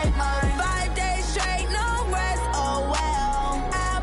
like mine. 5 days straight, no rest, oh well. I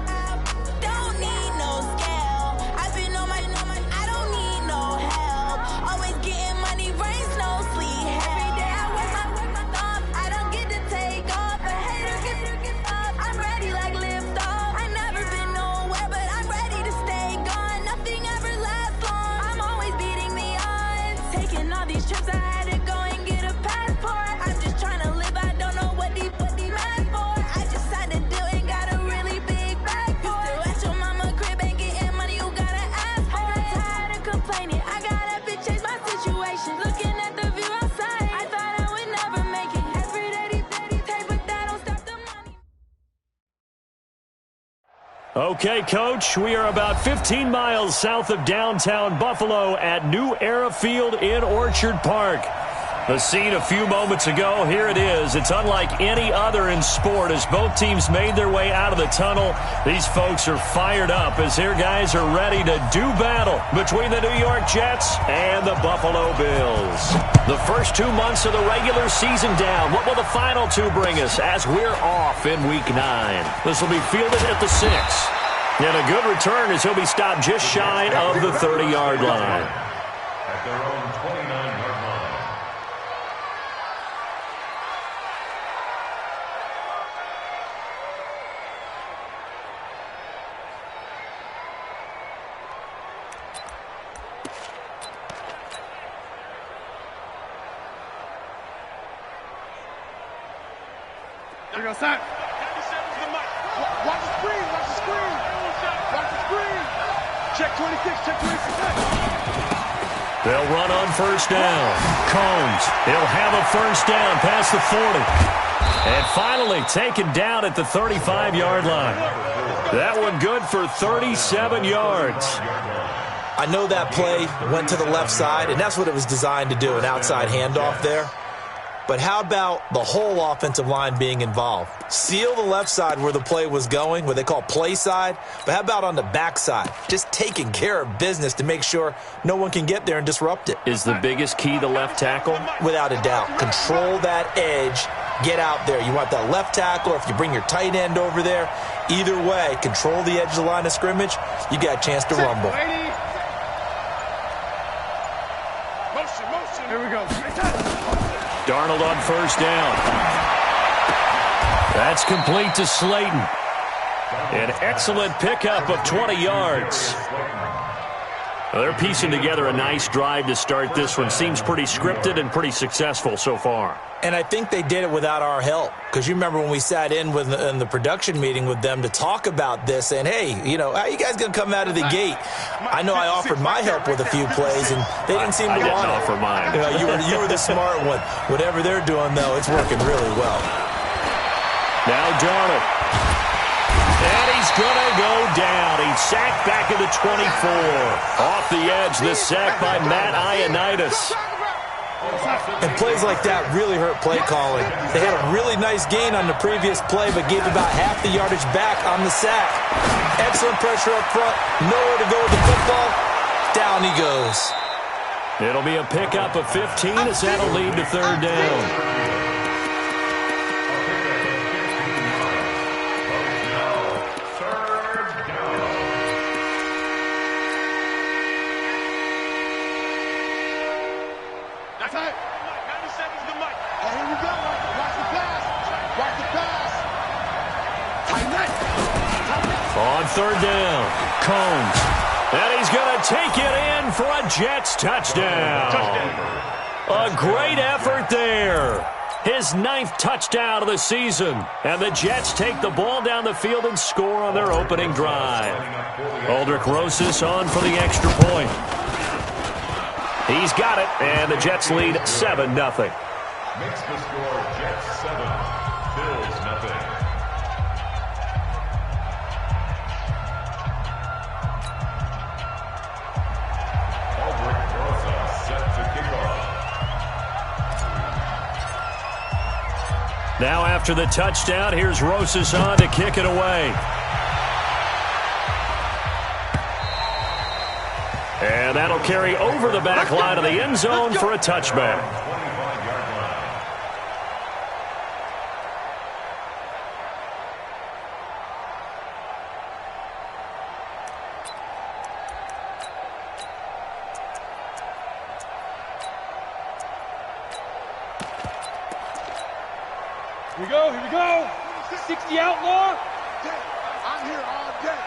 don't need no scale. I've been on my, I don't need no help. Always getting money, rain, snow, sleet, every day I work my thumb. I don't get to take off, but haters get up. I'm ready like lift off. I never been nowhere, but I'm ready to stay gone. Nothing ever lasts long. I'm always beating the odds. Taking all these trips, I had to go and get a passport. I'm just trying to live, I don't know what the mad for. I just had to do and got a really big bag for it. Still at your mama crib and getting money, you gotta ask for it. I got tired of complaining, I gotta bitch change my situation. Looking at the view outside, I thought I would never make it. Every day, take, but that don't stop the money. Okay, Coach, we are about 15 miles south of downtown Buffalo at New Era Field in Orchard Park. The scene a few moments ago, here it is. It's unlike any other in sport as both teams made their way out of the tunnel. These folks are fired up as their guys are ready to do battle between the New York Jets and the Buffalo Bills. The first 2 months of the regular season down. What will the final two bring us as we're off in Week 9? This will be fielded at the 6. And a good return as he'll be stopped just shy of the 30-yard line. At their own 29-yard line. There you go, Sack. Watch the screen, watch the screen. Watch the screen. Check 26, check 26. They'll run on first down. Combs, he'll have a first down past the 40. And finally taken down at the 35-yard line. That one good for 37 yards. I know that play went to the left side, and that's what it was designed to do, an outside handoff there. But how about the whole offensive line being involved? Seal the left side where the play was going, what they call play side. But how about on the back side? Just taking care of business to make sure no one can get there and disrupt it. Is the biggest key the left tackle? Without a doubt. Control that edge. Get out there. You want that left tackle, or if you bring your tight end over there, either way, control the edge of the line of scrimmage, you got a chance to rumble. Here we go. Darnold on first down. That's complete to Slayton. An excellent pickup of 20 yards. Well, they're piecing together a nice drive to start this one. Seems pretty scripted and pretty successful so far. And I think they did it without our help. Because you remember when we sat in the production meeting with them to talk about this, and hey, you know, how are you guys going to come out of the gate? I know I offered my help with a few plays, and they didn't seem to want it. Offer mine. You were the smart one. Whatever they're doing, though, it's working really well. Now Darnold. And he's going to go down. He's sacked back at the 24. Off the edge, the sack by Matt Ioannidis. And plays like that really hurt play calling. They had a really nice gain on the previous play, but gave about half the yardage back on the sack. Excellent pressure up front. Nowhere to go with the football. Down he goes. It'll be a pickup of 15 as that'll lead to third down. On third down, Combs. And he's going to take it in for a Jets touchdown. A great effort there. His 9th touchdown of the season. And the Jets take the ball down the field and score on their opening drive. Aldrick Rosas on for the extra point. He's got it, and the Jets lead 7-0. Makes the score Jets 7, Bills nothing. Now after the touchdown, here's Rosas on to kick it away. And that'll carry over the back line of the end zone for a touchback. Here we go, here we go. 60 outlaw. I'm here all day.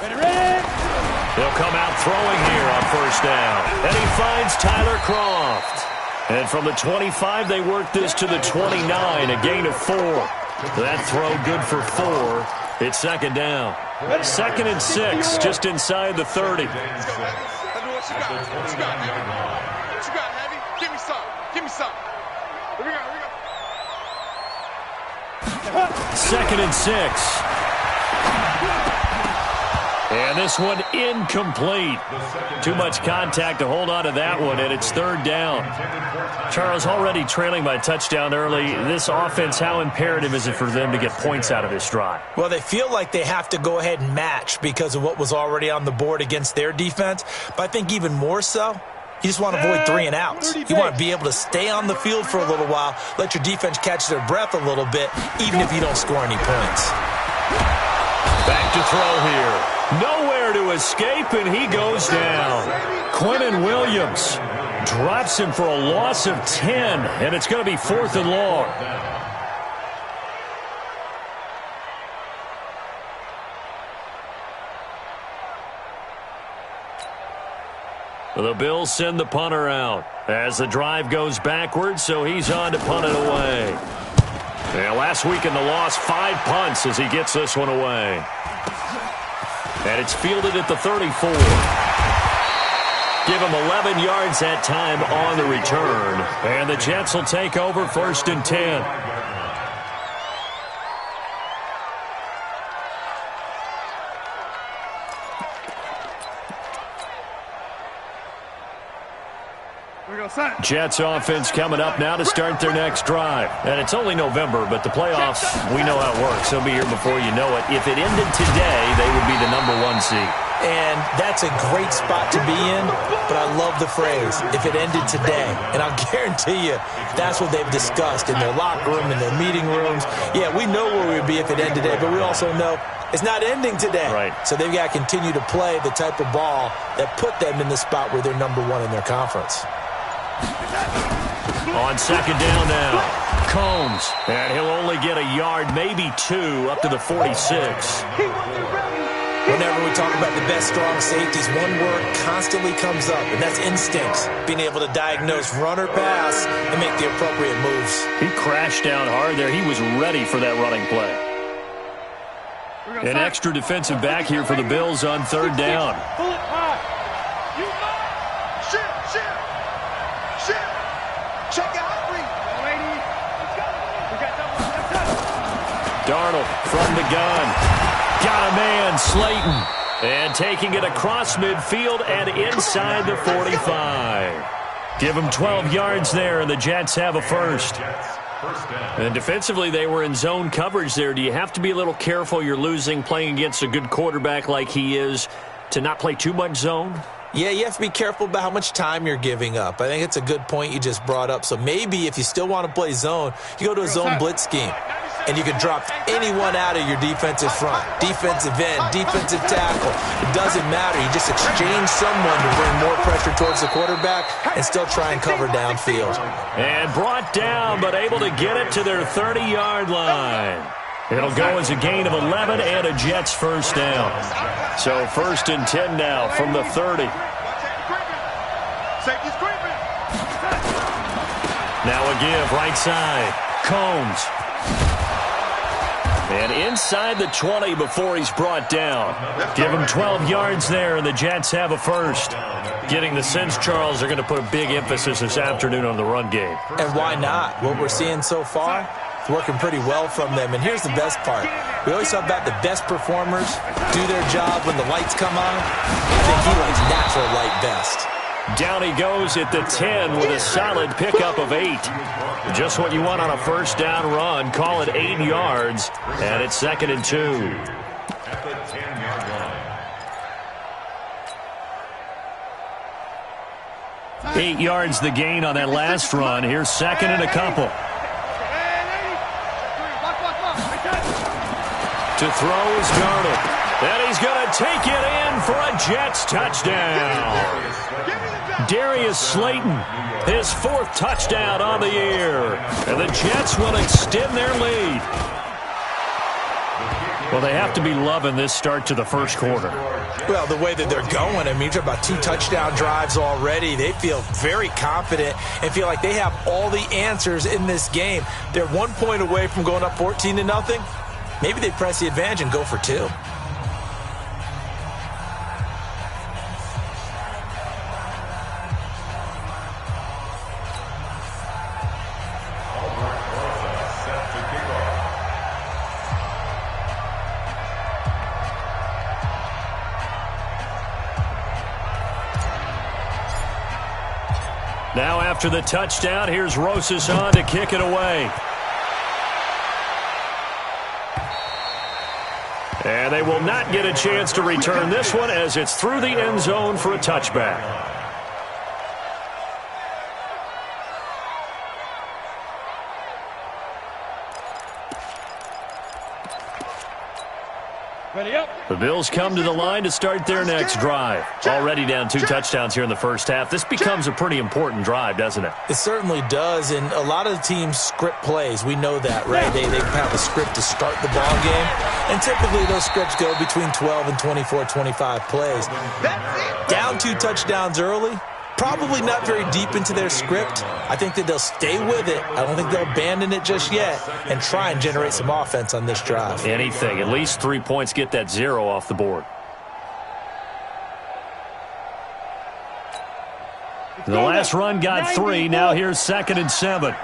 Ready? He'll come out throwing here on first down. And he finds Tyler Kroft. And from the 25, they work this to the 29, a gain of 4. That throw good for 4. It's second down. 2nd and 6, just inside the 30. Let's go, Heavy. Let me know what you got. What you got, Heavy? What you got, Heavy? Give me some. Give me some. Here we go, here we go. 2nd and 6. And this one incomplete. Too much contact to hold on to that one, and it's 3rd down. Charles, already trailing by a touchdown early. This offense, how imperative is it for them to get points out of this drive? Well, they feel like they have to go ahead and match because of what was already on the board against their defense. But I think even more so, you just want to avoid 3 and outs. You want to be able to stay on the field for a little while, let your defense catch their breath a little bit, even if you don't score any points. Back to throw here. Nowhere to escape, and he goes down. Quinnen Williams drops him for a loss of 10, and it's going to be 4th and long. The Bills send the punter out as the drive goes backwards, so he's on to punt it away. And last week in the loss, 5 punts as he gets this one away. And it's fielded at the 34. Give him 11 yards that time on the return. And the Jets will take over 1st and 10. Jets offense coming up now to start their next drive. And it's only November, but the playoffs, we know how it works. They'll be here before you know it. If it ended today, they would be the #1 seed. And that's a great spot to be in, but I love the phrase, if it ended today. And I'll guarantee you, that's what they've discussed in their locker room, in their meeting rooms. Yeah, we know where we would be if it ended today, but we also know it's not ending today. Right. So they've got to continue to play the type of ball that put them in the spot where they're #1 in their conference. On 2nd down now, Combs, and he'll only get a yard, maybe 2, up to the 46. Whenever we talk about the best strong safeties, one word constantly comes up, and that's instincts. Being able to diagnose run or pass and make the appropriate moves. He crashed down hard there. He was ready for that running play. An extra defensive back here for the Bills on 3rd down. Darnold from the gun. Got a man, Slayton. And taking it across midfield and inside the 45. Give him 12 yards there, and the Jets have a first. And defensively, they were in zone coverage there. Do you have to be a little careful? You're losing, playing against a good quarterback like he is, to not play too much zone? Yeah, you have to be careful about how much time you're giving up. I think it's a good point you just brought up. So maybe if you still want to play zone, you go to a zone blitz scheme. And you can drop anyone out of your defensive front. Defensive end, defensive tackle. It doesn't matter. You just exchange someone to bring more pressure towards the quarterback and still try and cover downfield. And brought down, but able to get it to their 30-yard line. It'll go as a gain of 11 and a Jets first down. So 1st and 10 now from the 30. Now a give right side. Combs. And inside the 20 before he's brought down. Give him 12 yards there, and the Jets have a first. Getting the sense, Charles, they're going to put a big emphasis this afternoon on the run game. And why not? What we're seeing so far, it's working pretty well from them. And here's the best part. We always talk about the best performers do their job when the lights come on. I think he likes natural light best. Down he goes at the 10 with a solid pickup of 8. Just what you want on a first down run. Call it 8 yards, and it's 2nd and 2. At the 10-yard line. 8 yards the gain on that last run. Here's 2nd and a couple. To throw is Darnold. And he's going to take it in for a Jets touchdown. Darius Slayton, his 4th touchdown on the year. And the Jets will extend their lead. Well, they have to be loving this start to the first quarter. Well, the way that they're going, I mean, you're talking about 2 touchdown drives already. They feel very confident and feel like they have all the answers in this game. They're 1 point away from going up 14-0. Maybe they press the advantage and go for 2. Now after the touchdown, here's Rosas on to kick it away. And they will not get a chance to return this one as it's through the end zone for a touchback. Ready up. The Bills come to the line to start their next drive. Already down 2 touchdowns here in the first half. This becomes a pretty important drive, doesn't it? It certainly does, and a lot of the teams script plays. We know that, right? They have a script to start the ball game, and typically those scripts go between 12 and 24, 25 plays. Down 2 touchdowns early, probably not very deep into their script. I think that they'll stay with it. I don't think they'll abandon it just yet and try and generate some offense on this drive. Anything. At least 3 points, get that 0 off the board. The last run got 3. Now here's 2nd and 7.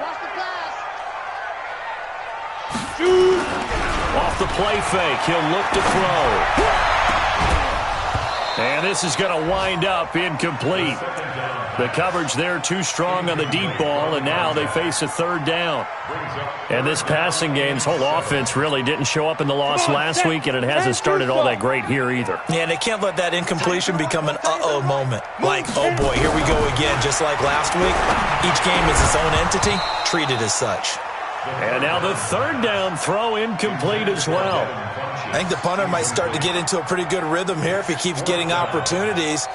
Off the play fake. He'll look to throw. And this is going to wind up incomplete. The coverage there too strong on the deep ball, and now they face a 3rd down. And this passing game's whole offense really didn't show up in the loss last week, and it hasn't started all that great here either. Yeah, and they can't let that incompletion become an uh-oh moment. Like, oh boy, here we go again, just like last week. Each game is its own entity, treated as such. And now the 3rd down throw incomplete as well. I think the punter might start to get into a pretty good rhythm here if he keeps getting opportunities.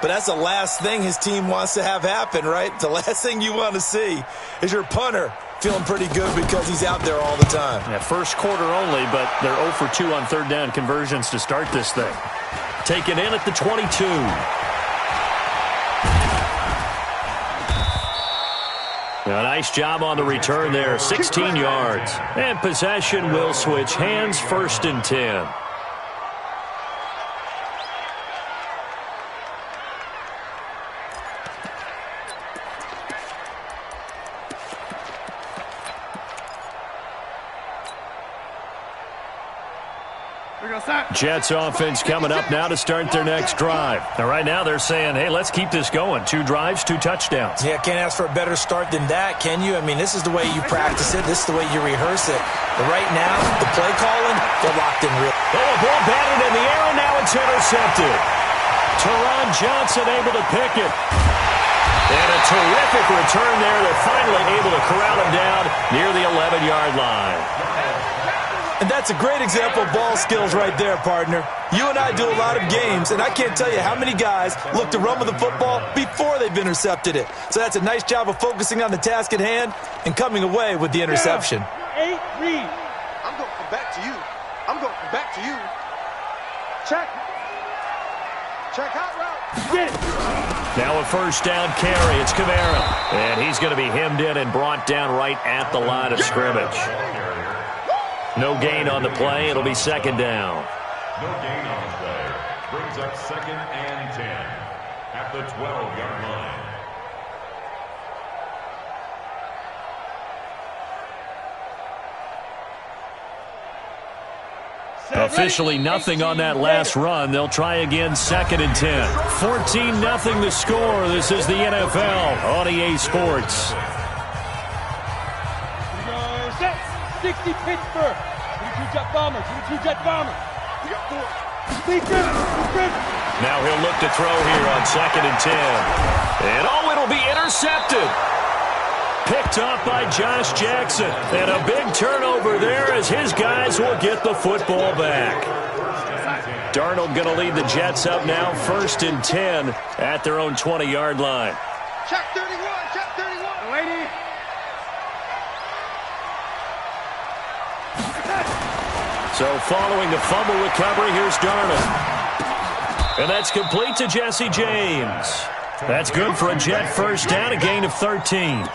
But that's the last thing his team wants to have happen, right? The last thing you want to see is your punter feeling pretty good because he's out there all the time. Yeah, first quarter only, but they're 0 for 2 on 3rd down conversions to start this thing. Taken in at the 22. A nice job on the return there, 16 yards. And possession will switch hands, 1st and 10. Jets offense coming up now to start their next drive. Now, right now they're saying, hey, let's keep this going. 2 drives, 2 touchdowns. Yeah, can't ask for a better start than that, can you? I mean, this is the way you practice it. This is the way you rehearse it. But right now, the play calling, they're locked in real. Oh, a ball batted in the air, and now it's intercepted. Teron Johnson able to pick it. And a terrific return there. They're finally able to corral him down near the 11-yard line. And that's a great example of ball skills right there, partner. You and I do a lot of games, and I can't tell you how many guys look to run with the football before they've intercepted it. So that's a nice job of focusing on the task at hand and coming away with the interception. 8, read. I'm going to come back to you. I'm going to come back to you. Check. Check out route. Get it. Now a 1st down carry. It's Kamara. And he's going to be hemmed in and brought down right at the line of scrimmage. No gain on the play. It'll be 2nd down. No gain on the play. Brings up 2nd and 10 at the 12-yard line. Officially nothing on that last run. They'll try again 2nd and 10. 14-0 the score. This is the NFL on EA Sports. 60 Pittsburgh. 22 Jet Bombers. 22 Jet Bombers. We got 4. Defense. Now he'll look to throw here on 2nd and 10. And oh, it'll be intercepted. Picked up by Josh Jackson. And a big turnover there as his guys will get the football back. Darnold going to lead the Jets up now, 1st and 10 at their own 20-yard line. Check 31, check 31. Lady. So following the fumble recovery, here's Darnold. And that's complete to Jesse James. That's good for a Jet first down, a gain of 13.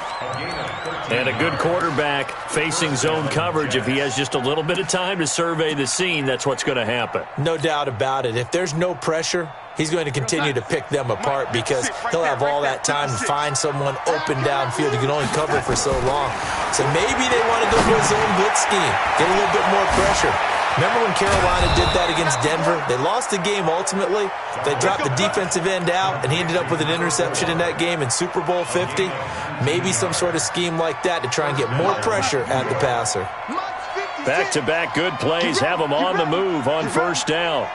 And a good quarterback facing zone coverage. If he has just a little bit of time to survey the scene, that's what's going to happen. No doubt about it. If there's no pressure, he's going to continue to pick them apart because he'll have all that time to find someone open downfield. He can only cover for so long. So maybe they want to go to a zone blitz scheme, get a little bit more pressure. Remember when Carolina did that against Denver? They lost the game ultimately. They dropped the defensive end out, and he ended up with an interception in that game in Super Bowl 50. Maybe some sort of scheme like that to try and get more pressure at the passer. Back-to-back good plays have them on the move on first down.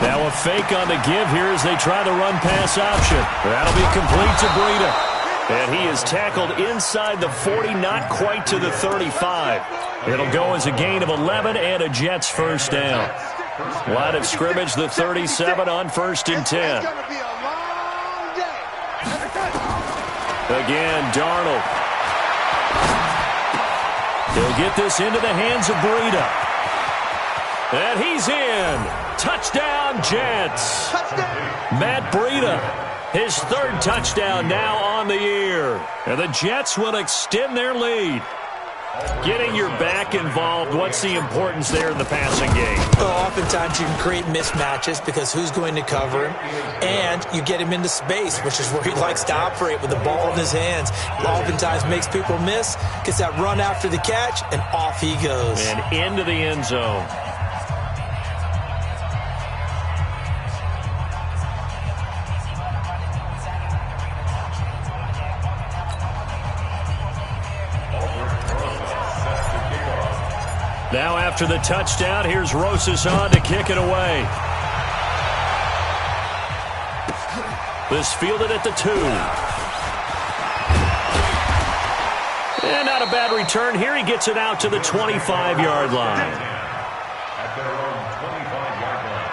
Now a fake on the give here as they try the run-pass option. That'll be complete to Breida. And he is tackled inside the 40, not quite to the 35. It'll go as a gain of 11 and a Jets first down. Line of scrimmage, the 37 on 1st and 10. Again, Darnold. He'll get this into the hands of Breida. And he's in. Touchdown, Jets. Matt Breida, his 3rd touchdown now on the year. And the Jets will extend their lead. Getting your back involved, what's the importance there in the passing game? Well, oftentimes you can create mismatches because who's going to cover him, and you get him into space, which is where he likes to operate with the ball in his hands. Oftentimes makes people miss, gets that run after the catch, and off he goes. And into the end zone. Now after the touchdown, here's Rosas on to kick it away. This fielded at the 2. And not a bad return. Here he gets it out to the 25-yard line. At their own 25-yard line.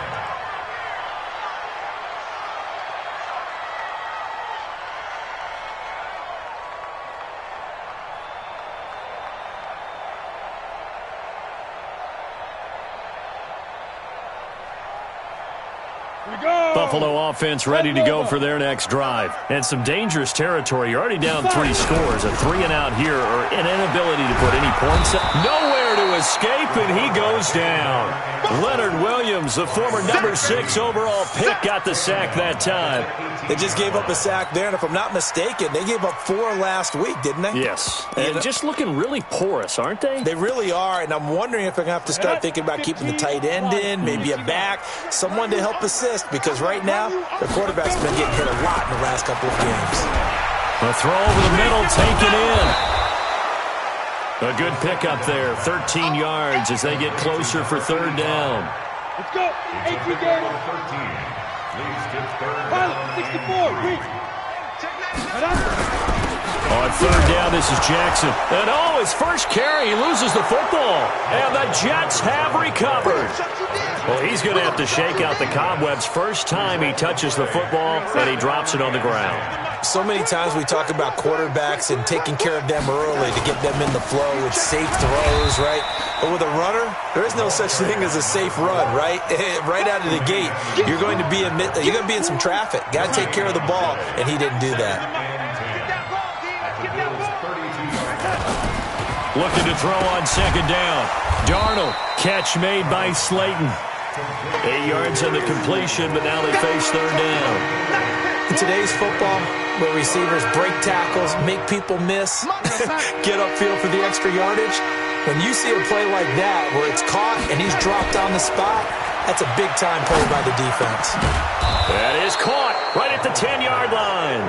Buffalo offense ready to go for their next drive. And some dangerous territory. You're already down 3 scores. A 3-and-out here or an inability to put any points up. Nowhere to escape, and he goes down. Leonard Williams, the former number 6 overall pick, got the sack that time. They just gave up a sack there, and if I'm not mistaken, they gave up 4 last week, didn't they? Yes. And just looking really porous, aren't they? They really are, and I'm wondering if they're going to have to start thinking about keeping the tight end in, maybe a back, someone to help assist, because right now, the quarterback's been getting hit a lot in the last couple of games. The throw over the middle, taken in. A good pickup there, 13 yards as they get closer for 3rd down. Let's go. 18 games. 64. Reach. On 3rd down, this is Jackson. And his first carry, he loses the football. And the Jets have recovered. Well, he's going to have to shake out the cobwebs first time he touches the football, and he drops it on the ground. So many times we talk about quarterbacks and taking care of them early to get them in the flow with safe throws, right? But with a runner, there is no such thing as a safe run, right? Right out of the gate, you're going to be in some traffic. Got to take care of the ball, and he didn't do that. Looking to throw on 2nd down. Darnold, catch made by Slayton. 8 yards on the completion, but now they face 3rd down. In today's football, where receivers break tackles, make people miss, get upfield for the extra yardage, when you see a play like that where it's caught and he's dropped on the spot, that's a big-time play by the defense. That is caught right at the 10-yard line.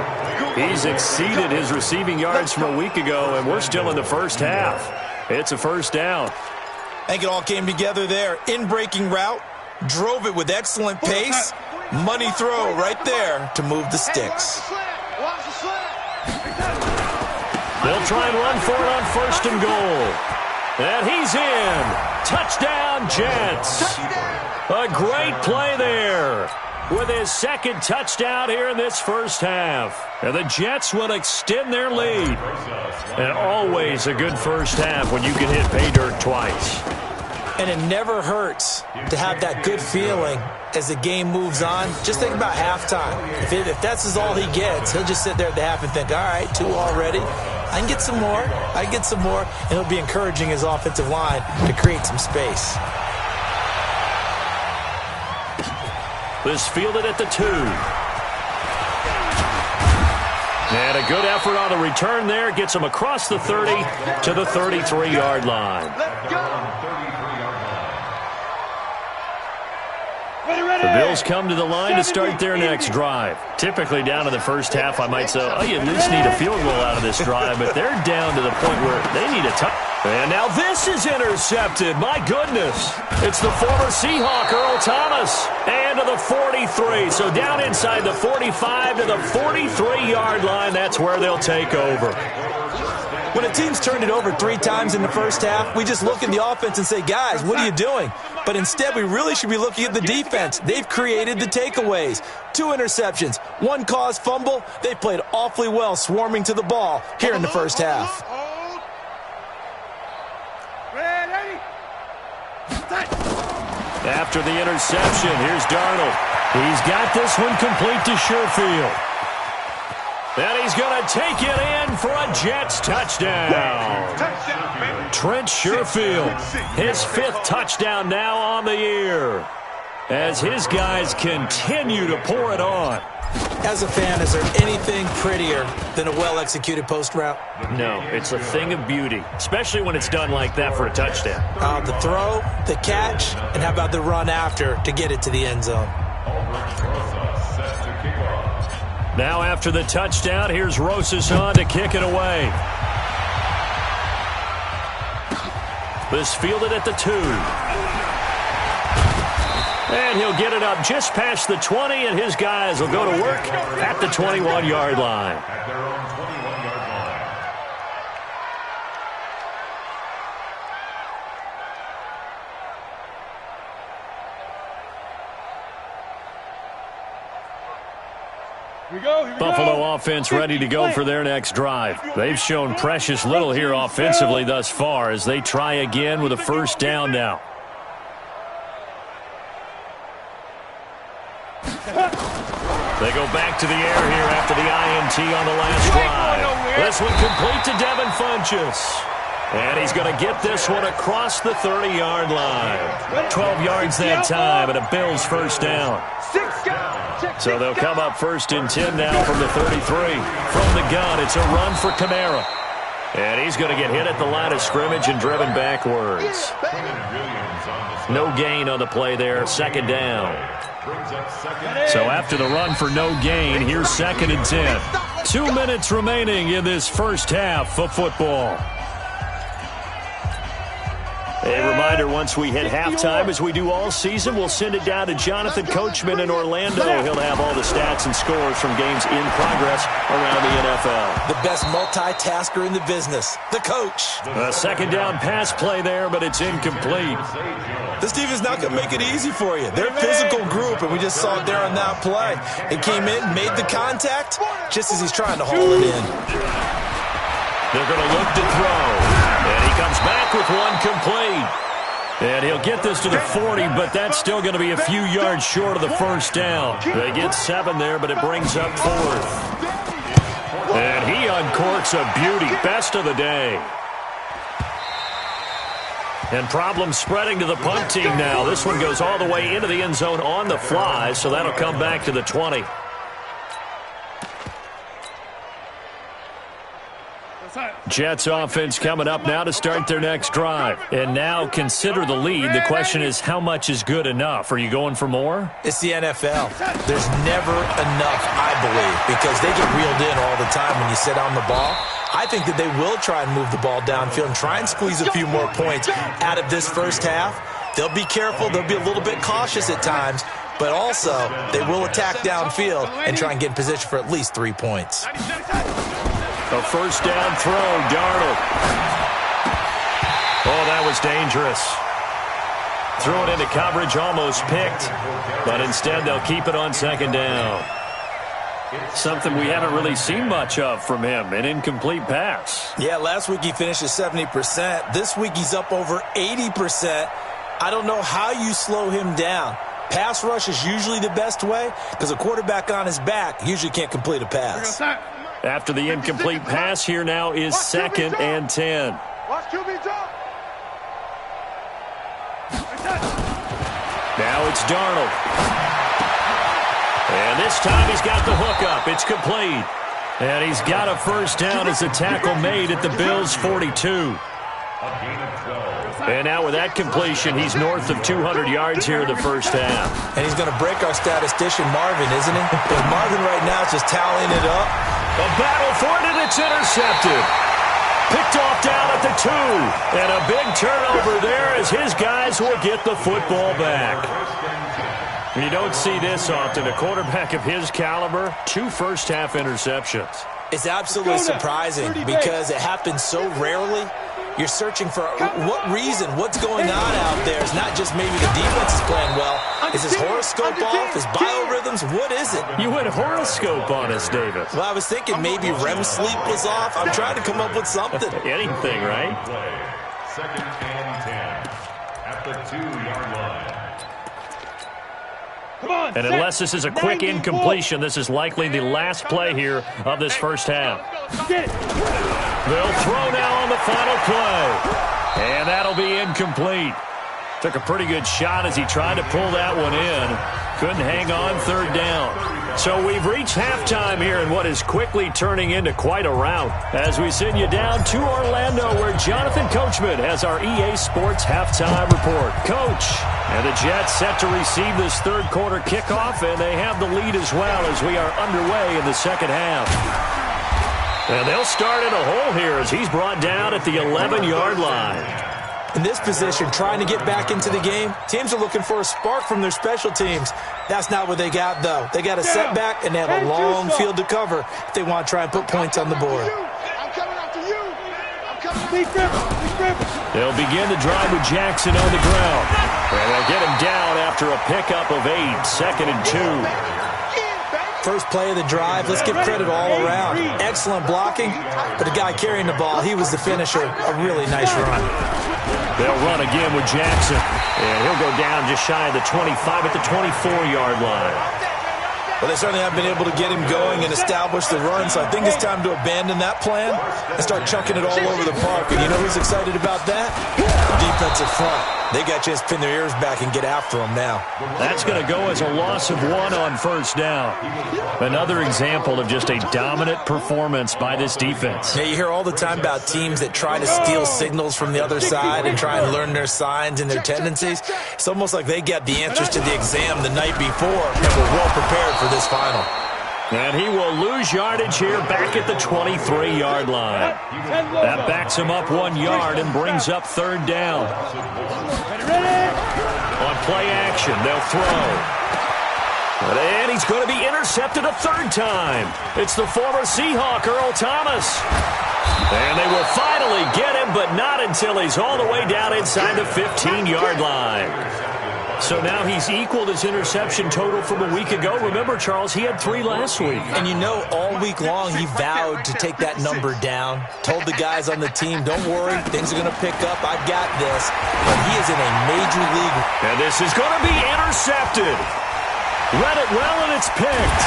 He's exceeded his receiving yards from a week ago, and we're still in the first half. It's a 1st down. I think it all came together there. In-breaking route, drove it with excellent pace, Money throw right there to move the sticks. Watch the slant. They'll try and run for it on 1st and goal. And he's in. Touchdown, Jets. A great play there with his 2nd touchdown here in this first half. And the Jets will extend their lead. And always a good first half when you can hit pay dirt twice. And it never hurts to have that good feeling as the game moves on. Just think about halftime. If that's all he gets, he'll just sit there at the half and think, all right, 2 already. I can get some more. I can get some more. And he'll be encouraging his offensive line to create some space. This fielded at the 2. And a good effort on the return there. Gets him across the 30 to the 33-yard line. The Bills come to the line to start their next drive. Typically down to the first half, I might say, oh, you at least need a field goal out of this drive, but they're down to the point where they need a touchdown. And now this is intercepted. My goodness. It's the former Seahawk, Earl Thomas, and to the 43. So down inside the 45 to the 43-yard line, that's where they'll take over. When a team's turned it over 3 times in the first half, we just look at the offense and say, guys, what are you doing? But instead, we really should be looking at the defense. They've created the takeaways. 2 interceptions, 1 caused fumble. They played awfully well swarming to the ball here in the first half. After the interception, here's Darnold. He's got this one complete to Sherfield. And he's going to take it in for a Jets touchdown. Trent Sherfield, his 5th touchdown now on the year, as his guys continue to pour it on. As a fan, is there anything prettier than a well-executed post route? No, it's a thing of beauty, especially when it's done like that for a touchdown. The throw, the catch, and how about the run after to get it to the end zone? Now after the touchdown, here's Rosas on to kick it away. This fielded at the 2. And he'll get it up just past the 20, and his guys will go to work at the 21-yard line. At their own 21-yard line. Buffalo offense ready to go for their next drive. They've shown precious little here offensively thus far as they try again with a first down now. They go back to the air here after the INT on the last drive. This one complete to Devin Funchess. And he's going to get this one across the 30-yard line. 12 yards that time and a Bills first down. So they'll come up 1st and 10 now from the 33. From the gun, it's a run for Kamara. And he's going to get hit at the line of scrimmage and driven backwards. No gain on the play there, 2nd down. So after the run for no gain, here's 2nd and 10. 2 minutes remaining in this first half of football. A reminder, once we hit halftime, as we do all season, we'll send it down to Jonathan Coachman in Orlando. He'll have all the stats and scores from games in progress around the NFL. The best multitasker in the business, the coach. A 2nd down pass play there, but it's incomplete. This defense not going to make it easy for you. They're a physical group, and we just saw it there on that play. It came in, made the contact, just as he's trying to haul it in. They're going to look to throw. And he comes back with one complete. And he'll get this to the 40, but that's still going to be a few yards short of the first down. They get 7 there, but it brings up 4th. And he uncorks a beauty. Best of the day. And problems spreading to the punt team now. This one goes all the way into the end zone on the fly, so that'll come back to the 20. Jets offense coming up now to start their next drive. And now consider the lead. The question is, how much is good enough? Are you going for more? It's the NFL. There's never enough, I believe, because they get reeled in all the time when you sit on the ball. I think that they will try and move the ball downfield and try and squeeze a few more points out of this first half. They'll be careful. They'll be a little bit cautious at times. but also they will attack downfield and try and get in position for at least 3 points. A first down throw, Darnold. Oh, that was dangerous. Threw it into coverage, almost picked, but instead they'll keep it on second down. Something we haven't really seen much of from him, an incomplete pass. Yeah, last week he finished at 70%. This week he's up over 80%. I don't know how you slow him down. Pass rush is usually the best way because a quarterback on his back usually can't complete a pass. After the incomplete pass, here now is 2nd and 10. Watch QB jump. Now it's Darnold. And this time he's got the hook up. It's complete. And he's got a first down as a tackle made at the Bills' 42. And now with that completion, he's north of 200 yards here in the first half. And he's going to break our statistician, Marvin, isn't he? But Marvin right now is just tallying it up. A battle for it, and it's intercepted. Picked off down at the 2. And a big turnover there as his guys will get the football back. You don't see this often. A quarterback of his caliber, 2 first-half interceptions. It's absolutely surprising because it happens so rarely. You're searching for what reason, what's going on out there. It's not just maybe the defense is playing well. Is his horoscope off? His biorhythms? What is it? You went horoscope on us, David. Well, I was thinking maybe REM sleep was off. I'm trying to come up with something. Anything, right? 2nd and 10 at the 2-yard line. And unless this is a quick incompletion, this is likely the last play here of this first half. They'll throw now on the final play. And that'll be incomplete. Took a pretty good shot as he tried to pull that one in. Couldn't hang on, 3rd down. So we've reached halftime here in what is quickly turning into quite a rout. As we send you down to Orlando, where Jonathan Coachman has our EA Sports halftime report. Coach, and the Jets set to receive this third-quarter kickoff, and they have the lead as well as we are underway in the second half. And they'll start in a hole here as he's brought down at the 11-yard line. In this position, trying to get back into the game, teams are looking for a spark from their special teams. That's not what they got, though. They got a setback, and they have a long field to cover if they want to try and put points on the board. I'm coming after you. I'm coming after you. They'll begin the drive with Jackson on the ground. And they'll get him down after a pickup of 8, 2nd and 2. First play of the drive, let's give credit all around. Excellent blocking, but the guy carrying the ball, he was the finisher. A really nice run. They'll run again with Jackson. And he'll go down just shy of the 25 at the 24-yard line. Well, they certainly have been able to get him going and establish the run, so I think it's time to abandon that plan and start chunking it all over the park. And you know who's excited about that? The defensive front. They got a chance to pin their ears back and get after them now. That's going to go as a loss of 1 on first down. Another example of just a dominant performance by this defense. Yeah, you hear all the time about teams that try to steal signals from the other side and try and learn their signs and their tendencies. It's almost like they got the answers to the exam the night before and were well prepared for this final. And he will lose yardage here back at the 23-yard line. That backs him up 1 yard and brings up 3rd down. On play action, they'll throw. And he's going to be intercepted a 3rd time. It's the former Seahawk, Earl Thomas. And they will finally get him, but not until he's all the way down inside the 15-yard line. So now he's equaled his interception total from a week ago. Remember, Charles, he had 3 last week. And you know, all week long he vowed to take that number down. Told the guys on the team, don't worry, things are going to pick up. I've got this. But he is in a major league. And this is going to be intercepted. Read it well, and it's picked.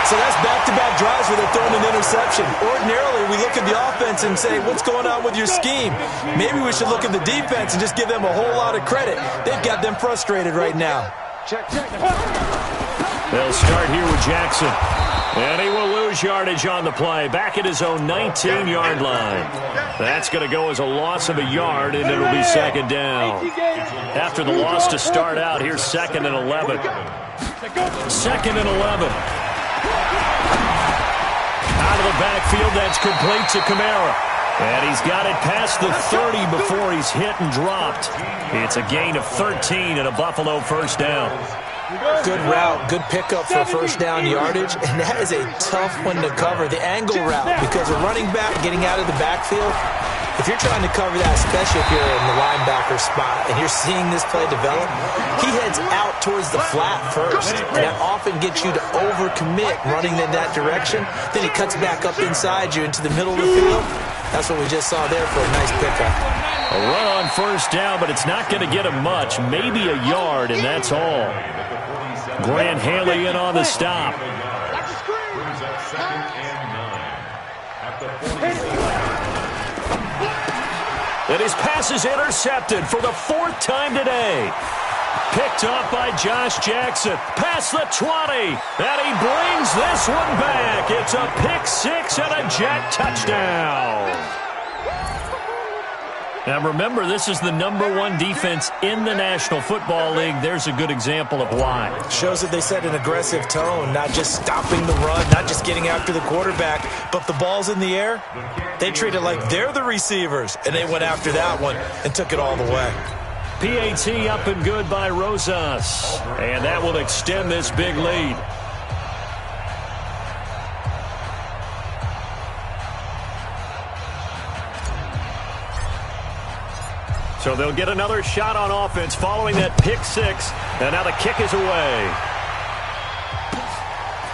So that's back-to-back drives where they're throwing an interception. Ordinarily, we look at the offense and say, what's going on with your scheme? Maybe we should look at the defense and just give them a whole lot of credit. They've got them frustrated right now. They'll start here with Jackson. And he will lose yardage on the play. Back at his own 19-yard line. That's going to go as a loss of a yard, and it'll be 2nd down. After the loss to start out, here's 2nd and 11. 2nd and 11. Out of the backfield, that's complete to Kamara. And he's got it past the 30 before he's hit and dropped. It's a gain of 13 and a Buffalo first down. Good route, good pickup for first down yardage, and that is a tough one to cover, the angle route, because a running back getting out of the backfield, if you're trying to cover that, especially if you're in the linebacker spot and you're seeing this play develop, he heads out towards the flat first, and that often gets you to overcommit running in that direction. Then he cuts back up inside you into the middle of the field. That's what we just saw there for a nice pickup. A run on first down, but it's not going to get him much, maybe a yard, and that's all. Grant Haley in on the stop. Brings up 2nd and 9 at the 46. And his pass is intercepted for the 4th time today. Picked up by Josh Jackson. Past the 20. And he brings this one back. It's a pick 6 and a Jet touchdown. Now remember, this is the #1 defense in the National Football League. There's a good example of why. Shows that they set an aggressive tone, not just stopping the run, not just getting after the quarterback, but the ball's in the air. They treat it like they're the receivers, and they went after that one and took it all the way. PAT up and good by Rosas. And that will extend this big lead. So they'll get another shot on offense following that pick 6. And now the kick is away.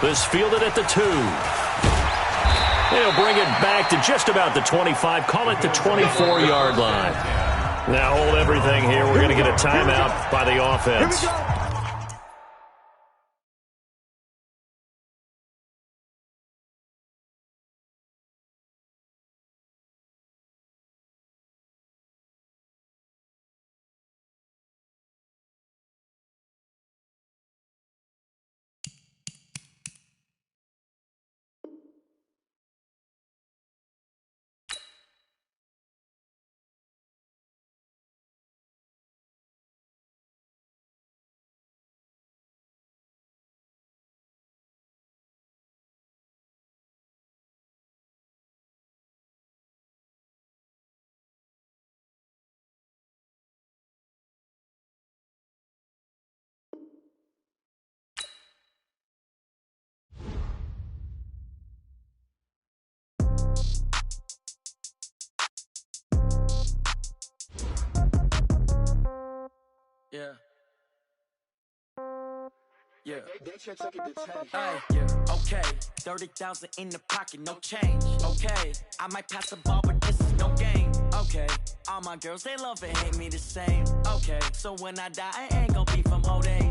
This fielded at the 2. They'll bring it back to just about the 25. Call it the 24-yard line. Now hold everything here. We're going to get a timeout by the offense. Yeah. Okay. 30,000 in the pocket, no change. Okay. I might pass the ball, but this is no game. Okay. All my girls, they love and hate me the same. Okay. So when I die, I ain't gonna be from holding